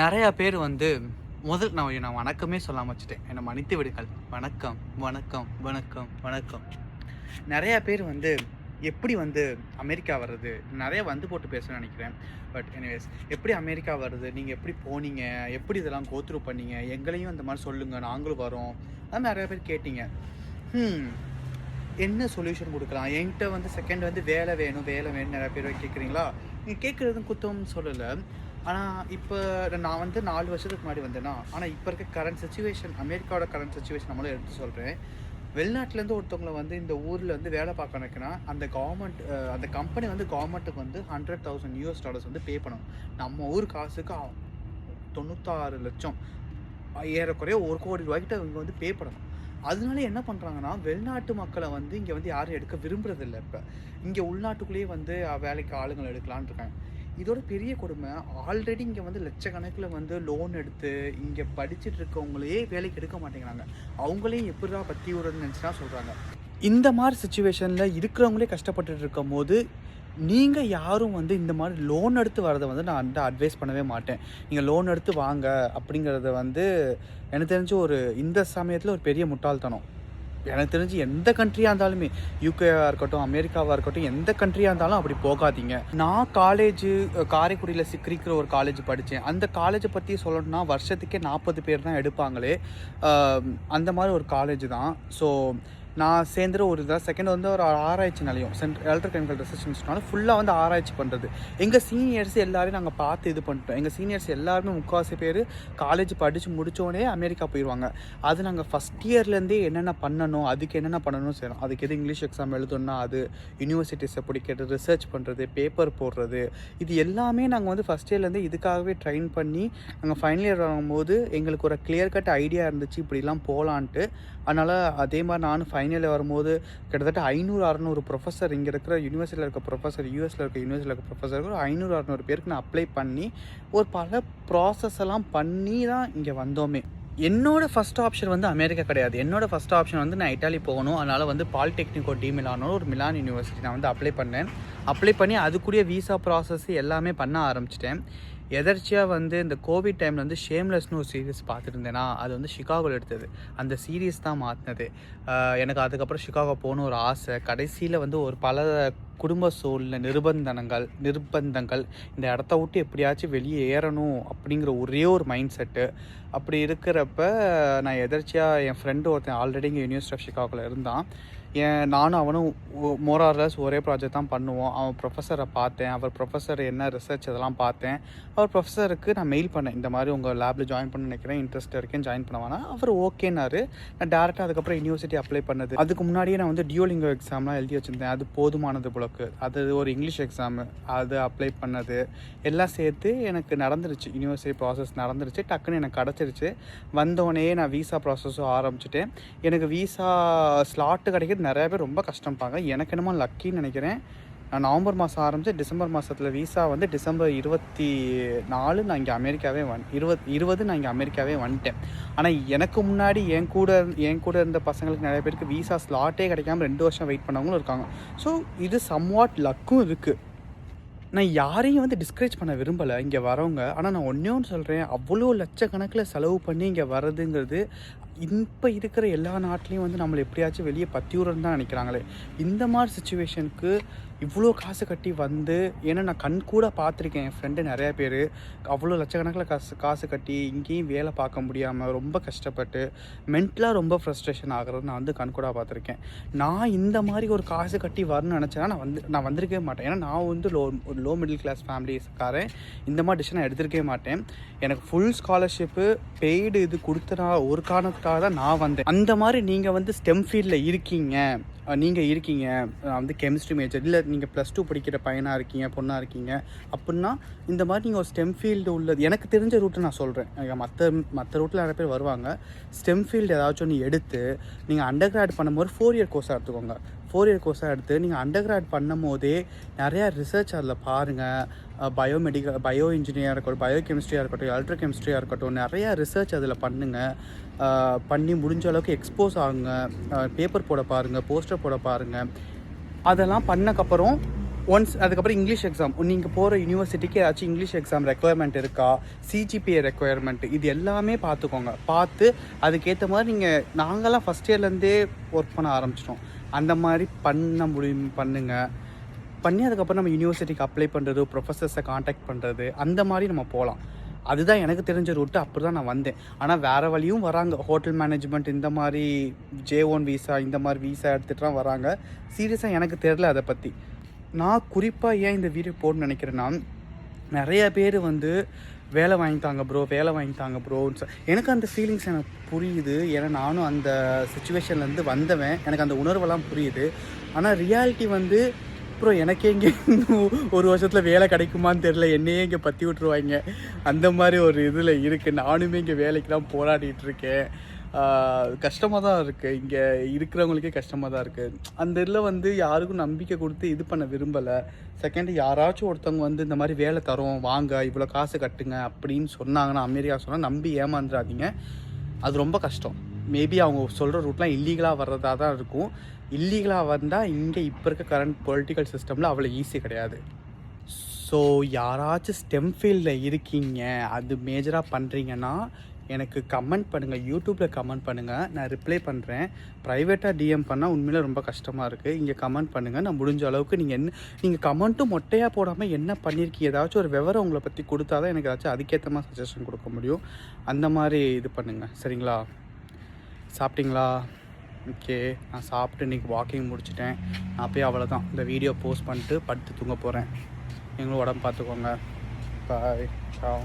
நிறையா பேர் வந்து நான் வணக்கமே சொல்லாமல் வச்சுட்டேன். என்னை மன்னித்து விடுங்கள். வணக்கம் வணக்கம் வணக்கம் வணக்கம். நிறையா பேர் வந்து எப்படி வந்து அமெரிக்கா வர்றது, நிறைய வந்து போட்டு பேசணும்னு நினைக்கிறேன். பட் எனிவேஸ், எப்படி அமெரிக்கா வருது, நீங்கள் எப்படி போனீங்க, எப்படி இதெல்லாம் கோத்ரூ பண்ணீங்க, எங்களையும் அந்த மாதிரி சொல்லுங்கள், நாங்களும் வரோம், அது நிறையா பேர் கேட்டீங்க. என்ன சொல்யூஷன் கொடுக்கலாம்? என்கிட்ட வந்து செகண்ட் வந்து வேலை வேணும் நிறையா பேர் கேட்குறீங்களா? நீங்கள் கேட்குறதும் குத்தம்னு சொல்லலை. ஆனால் இப்போ நான் வந்து 4 வருஷத்துக்கு முன்னாடி வந்தேன்னா, ஆனால் இப்போ இருக்க கரண்ட் சிச்சுவேஷன், அமெரிக்காவோட கரண்ட் சிச்சுவேஷன் நம்மளும் எடுத்து சொல்கிறேன். வெளிநாட்டிலேருந்து ஒருத்தவங்களை வந்து இந்த ஊரில் வந்து வேலை பார்க்க நினைக்கினா அந்த கவர்மெண்ட், அந்த கம்பெனி வந்து கவர்மெண்ட்டுக்கு வந்து $100,000 வந்து பே பண்ணணும். நம்ம ஊர் காசுக்கு 96 லட்சம், ஏறக்குறைய 1 கோடி ரூபாய்க்கிட்ட இவங்க வந்து பே பண்ணணும். அதனால என்ன பண்ணுறாங்கன்னா, வெளிநாட்டு மக்களை வந்து இங்கே வந்து யாரும் எடுக்க விரும்புறதில்லை. இப்போ இங்கே உள்நாட்டுக்குள்ளேயே வந்து வேலைக்கு ஆளுங்களை எடுக்கலான்னு இருக்காங்க. இதோட பெரிய கொடுமை, ஆல்ரெடி இங்கே வந்து லட்சக்கணக்கில் வந்து லோன் எடுத்து இங்கே படிச்சுட்டு இருக்கவங்களையே வேலைக்கு எடுக்க மாட்டேங்கிறாங்க. அவங்களையும் எப்படிடா பற்றி விடுறதுன்னு நினச்சினா சொல்கிறாங்க. இந்த மாதிரி சுச்சுவேஷனில் இருக்கிறவங்களே கஷ்டப்பட்டுட்டு இருக்கும் போது நீங்கள் யாரும் வந்து இந்த மாதிரி லோன் எடுத்து வரதை வந்து நான் வந்து அட்வைஸ் பண்ணவே மாட்டேன். நீங்கள் லோன் எடுத்து வாங்க அப்படிங்கிறத வந்து எனக்கு தெரிஞ்சு இந்த சமயத்தில் ஒரு பெரிய முட்டாள்தனம். எனக்கு தெரிஞ்சு எந்த கண்ட்ரியாக இருந்தாலுமே, யூகேவாக இருக்கட்டும், அமெரிக்காவாக இருக்கட்டும், எந்த கண்ட்ரியாக இருந்தாலும் அப்படி போகாதீங்க. நான் காரைக்குடியில் சிக்கிரிக்கிற ஒரு காலேஜ் படித்தேன். அந்த காலேஜை பற்றி சொல்லணும்னா வருஷத்துக்கே 40 பேர் தான் எடுப்பாங்களே. அந்த மாதிரி ஒரு காலேஜ் தான். ஸோ நான் சேர்ந்துற ஒரு இதாக செகண்ட் வந்து ஒரு ஆராய்ச்சி நிலையம், எலக்ட்ரோகெமிக்கல் ரிசர்ச் இன்ஸ்டியூட்னால ஃபுல்லாக வந்து ஆராய்ச்சி பண்ணுறது. எங்கள் சீனியர்ஸ் எல்லாரையும் நாங்கள் பார்த்து இது பண்ணிட்டோம். எங்கள் சீனியர்ஸ் எல்லாருமே முக்கால்வாசி பேர் காலேஜ் படித்து முடித்தோடனே அமெரிக்கா போயிடுவாங்க. அது நாங்கள் ஃபஸ்ட் இயர்லேருந்தே என்னென்ன பண்ணணும், அதுக்கு என்னென்ன பண்ணணும் செய்யணும். அதுக்கு எது இங்கிலீஷ் எக்ஸாம் எழுதணும்னா அது, யூனிவர்சிட்டிஸை பிடிக்கிறது, ரிசர்ச் பண்ணுறது, பேப்பர் போடுறது, இது எல்லாமே நாங்கள் வந்து ஃபஸ்ட் இயர்லேருந்து இதுக்காகவே ட்ரைன் பண்ணி நாங்கள் ஃபைனல் இயர் வரும்போது எங்களுக்கு ஒரு கிளியர் கட் ஐடியா இருந்துச்சு இப்படிலாம் போகலான்ட்டு. அதனால் அதே மாதிரி நானும் ஃபைனலில் வரும்போது கிட்டத்தட்ட 500-600 ப்ரொஃபஸர், இங்கே இருக்கிற யூனிவர்சிட்டியில் இருக்க ப்ரொஃபஸர், யூஎஸில் இருக்க யூனிவர்சிட்டியில் இருக்க ப்ரொஃபஸர் ஒரு 500-600 பேருக்கு நான் அப்ளை பண்ணி ஒரு பல ப்ராசஸ் எல்லாம் பண்ணி தான் இங்கே வந்தோமே. என்னோடய ஃபஸ்ட் ஆப்ஷன் வந்து அமெரிக்கா கிடையாது. என்னோடய ஃபஸ்ட் ஆப்ஷன் வந்து நான் இட்டாலி போகணும். அதனால் வந்து பாலிடெக்னிக்கோ டி மிலானோ ஒரு மிலான் யூனிவர்சிட்டி நான் வந்து அப்ளை பண்ணி அதுக்குரிய வீசா ப்ராசஸ் எல்லாமே பண்ண ஆரம்பிச்சிட்டேன். எதர்ச்சியாக வந்து இந்த கோவிட் டைமில் வந்து ஷேம்லெஸ்னு ஒரு சீரீஸ் பார்த்துட்டு இருந்தேன்னா, அது வந்து சிகாகோவில் எடுத்தது. அந்த சீரீஸ் தான் மாற்றினது. எனக்கு அதுக்கப்புறம் சிகாகோ போகணும் ஒரு ஆசை. கடைசியில் வந்து ஒரு பல குடும்ப சூழ்நிலை, நிர்பந்தங்கள் இந்த இடத்த விட்டு எப்படியாச்சும் வெளியே ஏறணும் அப்படிங்கிற ஒரே ஒரு மைண்ட் செட்டு. அப்படி இருக்கிறப்ப நான் எதர்ச்சியாக என் ஃப்ரெண்டு ஒருத்தன் ஆல்ரெடி இங்கே யூனிவர்சிட்டி ஆஃப் சிகாகோவில் இருந்தான். நானும் அவனும் மோரார்லஸ் ஒரே ப்ராஜெக்ட் தான் பண்ணுவோம். அவன் ப்ரொஃபஸரை பார்த்தேன், அவர் ப்ரொஃபஸர் என்ன ரிசர்ச் அதெல்லாம் பார்த்தேன். அவர் ப்ரொஃபஸருக்கு நான் மெயில் பண்ணேன், இந்த மாதிரி உங்கள் லேபில் ஜாயின் பண்ண நினைக்கிறேன், இன்ட்ரெஸ்ட் இருக்கேன், ஜாயின் பண்ணுவானா. அவர் ஓகேனாரு. நான் டேரெக்டாக அதுக்கப்புறம் யூனிவர்சிட்டி அப்ளை பண்ணது. அதுக்கு முன்னாடியே நான் வந்து டியூலிங்கோ எக்ஸாம்லாம் எழுதி வச்சுருந்தேன். அது போதுமானது போலக்கு. அது ஒரு இங்கிலீஷ் எக்ஸாமு, அது அப்ளை பண்ணது எல்லாம் சேர்த்து எனக்கு நடந்துருச்சு. யூனிவர்சிட்டி ப்ராசஸ் நடந்துருச்சு, டக்குன்னு எனக்கு கிடச்சிருச்சு. வந்தோடனே நான் வீசா ப்ராசஸும் ஆரம்பிச்சிட்டேன். எனக்கு வீசா ஸ்லாட்டு கிடைக்கிறது நிறைய பேர் ரொம்ப கஷ்டம்பாங்க. எனக்கு என்னமோ லக்கின்னு நினைக்கிறேன். நான் நவம்பர் மாதம் ஆரம்பித்து டிசம்பர் மாதத்தில் வீசா வந்து டிசம்பர் 24 நான் இங்கே அமெரிக்காவே 20 நான் இங்கே அமெரிக்காவே வந்துட்டேன். ஆனால் எனக்கு முன்னாடி என் கூட இருந்த பசங்களுக்கு நிறைய பேருக்கு வீசா ஸ்லாட்டே கிடைக்காம 2 வருஷம் வெயிட் பண்ணவங்களும் இருக்காங்க. ஸோ இது சம்வாட் லக்கும் இருக்குது. நான் யாரையும் வந்து டிஸ்கரேஜ் பண்ண விரும்பலை இங்கே வரவங்க. ஆனால் நான் ஒன்றே ஒன்று சொல்கிறேன், அவ்வளோ லட்சக்கணக்கில் செலவு பண்ணி இங்கே வர்றதுங்கிறது இப்போ இருக்கிற எல்லா நாட்டிலையும் வந்து நம்மளை எப்படியாச்சும் வெளியே பத்தியூரன்னு தான் நினைக்கிறாங்களே. இந்த மாதிரி சுச்சுவேஷனுக்கு இவ்வளோ காசு கட்டி வந்து, ஏன்னா நான் கண் கூட பார்த்துருக்கேன், என் ஃப்ரெண்டு நிறையா பேர் அவ்வளோ லட்சக்கணக்கில் காசு கட்டி இங்கேயும் வேலை பார்க்க முடியாமல் ரொம்ப கஷ்டப்பட்டு மென்டலாக ரொம்ப ஃப்ரஸ்ட்ரேஷன் ஆகிறது நான் வந்து கண் கூட பார்த்துருக்கேன். நான் இந்த மாதிரி ஒரு காசு கட்டி வரணும்னு நினச்சேன்னா நான் வந்திருக்கவே மாட்டேன். ஏன்னா நான் வந்து ஒரு லோ மிடில் கிளாஸ் ஃபேமிலிஸ்காரன். இந்த மாதிரி டிசிஷன் எடுத்திருக்கவே மாட்டேன். எனக்கு ஃபுல் ஸ்காலர்ஷிப்பு பெய்டு இது கொடுத்த ஒரு காரணத்துக்காக தான் நான் வந்தேன். அந்த மாதிரி நீங்கள் வந்து ஸ்டெம் ஃபீல்டில் இருக்கீங்க, வந்து கெமிஸ்ட்ரி மேஜர், இல்லை நீங்கள் +2 படிக்கிற பையனாக இருக்கீங்க, பொண்ணாக இருக்கீங்க அப்படின்னா, இந்த மாதிரி நீங்கள் ஒரு ஸ்டெம் ஃபீல்டு உள்ளது, எனக்கு தெரிஞ்ச ரூட்டை நான் சொல்கிறேன். மற்ற ரூட்டில் நிறைய பேர் வருவாங்க. ஸ்டெம் ஃபீல்டு ஏதாச்சும் ஒன்று எடுத்து நீங்கள் அண்டர் கிராட் பண்ணும்போது 4 இயர் கோர்ஸாக எடுத்துக்கோங்க. 4 இயர் கோர்ஸாக எடுத்து நீங்கள் அண்டர் கிராட் பண்ணும் போதே நிறையா ரிசர்ச் அதில் பாருங்கள். பயோ இன்ஜினியராக இருக்கட்டும், பயோ கெமிஸ்ட்ரியாக இருக்கட்டும், எலக்ட்ரோ கெமிஸ்ட்ரியாக இருக்கட்டும், நிறையா ரிசர்ச் அதில் பண்ணுங்கள். பண்ணி முடிஞ்ச அளவுக்கு எக்ஸ்போஸ் ஆகுங்க. பேப்பர் போட பாருங்கள், போஸ்டர் போட பாருங்கள். அதெல்லாம் பண்ணக்கப்புறம் ஒன்ஸ் அதுக்கப்புறம் இங்கிலீஷ் எக்ஸாம், நீங்கள் போகிற யூனிவர்சிட்டிக்கு ஏதாச்சும் இங்கிலீஷ் எக்ஸாம் ரெக்குயர்மெண்ட் இருக்கா, சிஜிபிஏ ரெக்குயர்மெண்ட், இது எல்லாமே பார்த்துக்கோங்க. பார்த்து அதுக்கேற்ற மாதிரி நீங்கள், நாங்கள்லாம் ஃபஸ்ட் இயர்லேருந்தே ஒர்க் பண்ண ஆரம்பிச்சிட்டோம். அந்த மாதிரி பண்ண முடியும் பண்ணி அதுக்கப்புறம் நம்ம யூனிவர்சிட்டிக்கு அப்ளை பண்ணுறது, ப்ரொஃபஸர்ஸை காண்டாக்ட் பண்ணுறது, அந்த மாதிரி நம்ம போகலாம். அதுதான் எனக்கு தெரிஞ்ச ரூட்டு. அப்படி தான் நான் வந்தேன். ஆனால் வேறு வழியும் வராங்க. ஹோட்டல் மேனேஜ்மெண்ட் இந்த மாதிரி J1 விசா, இந்த மாதிரி விசா எடுத்துகிட்டுலாம் வராங்க. சீரியஸாக எனக்கு தெரில அதை பற்றி. நான் குறிப்பாக ஏன் இந்த வீடியோ போடணும்னு நினைக்கிறேன்னா, நிறைய பேர் வந்து வேலை வாங்கித்தாங்க ப்ரோ, வேலை வாங்கித்தாங்க ப்ரோன்னு எனக்கு அந்த ஃபீலிங்ஸ் எனக்கு புரியுது. ஏன்னா நானும் அந்த சுச்சுவேஷன்லேருந்து வந்தவன். எனக்கு அந்த உணர்வெல்லாம் புரியுது. ஆனால் ரியாலிட்டி வந்து ப்ரோ எனக்கே இங்கே ஒரு வருஷத்தில் வேலை கிடைக்குமான்னு தெரில, என்னையே இங்கே பற்றி விட்ருவாங்க, அந்த மாதிரி ஒரு இதில் இருக்குது. நானுமே இங்கே வேலைக்கு தான் போராடிட்டு இருக்கேன். கஷ்டமாக தான் இருக்குது. இங்கே இருக்கிறவங்களுக்கே கஷ்டமாக தான் இருக்குது. அந்த இதில் வந்து யாருக்கும் நம்பிக்கை கொடுத்து இது பண்ண விரும்பலை. செகண்டு, யாராச்சும் ஒருத்தவங்க வந்து இந்த மாதிரி வேலை தரோம் வாங்க, இவ்வளோ காசு கட்டுங்க அப்படின்னு சொன்னாங்கன்னா, அமெரிக்கா சொன்னால் நம்பி ஏமாந்துடாதீங்க. அது ரொம்ப கஷ்டம். மேபி அவங்க சொல்கிற ரூட்லாம் இல்லீகலாக வர்றதா தான் இருக்கும். இல்லீகலாக வந்தால் இங்கே இப்போ இருக்க கரண்ட் பொலிட்டிக்கல் சிஸ்டமில் அவ்வளோ ஈஸி கிடையாது. ஸோ யாராச்சும் ஸ்டெம் ஃபீல்டில் இருக்கீங்க, அது மேஜராக பண்ணுறீங்கன்னா எனக்கு கமெண்ட் பண்ணுங்கள், யூடியூப்பில் கமெண்ட் பண்ணுங்கள், நான் ரிப்ளை பண்ணுறேன். ப்ரைவேட்டாக டிஎம் பண்ணால் உண்மையிலே ரொம்ப கஷ்டமாக இருக்குது. இங்கே கமெண்ட் பண்ணுங்கள். நான் முடிஞ்ச அளவுக்கு நீங்கள் கமெண்ட்டும் மொட்டையாக போடாமல் என்ன பண்ணியிருக்கீங்க, ஏதாச்சும் ஒரு விவரம் உங்களை பற்றி கொடுத்தா தான் எனக்கு ஏதாச்சும் அதுக்கேற்ற மாதிரி சஜஷன் கொடுக்க முடியும். அந்த மாதிரி இது பண்ணுங்கள், சரிங்களா? சாப்பிட்டீங்களா? ஓகே, நான் சாப்பிட்டு இன்றைக்கி வாக்கிங் முடிச்சிட்டேன். நான் போய் அவ்வளோதான், இந்த வீடியோ போஸ்ட் பண்ணிட்டு படுத்து தூங்க போகிறேன். நீங்களும் உடம்பு பார்த்துக்கோங்க. பாய், சாவ்.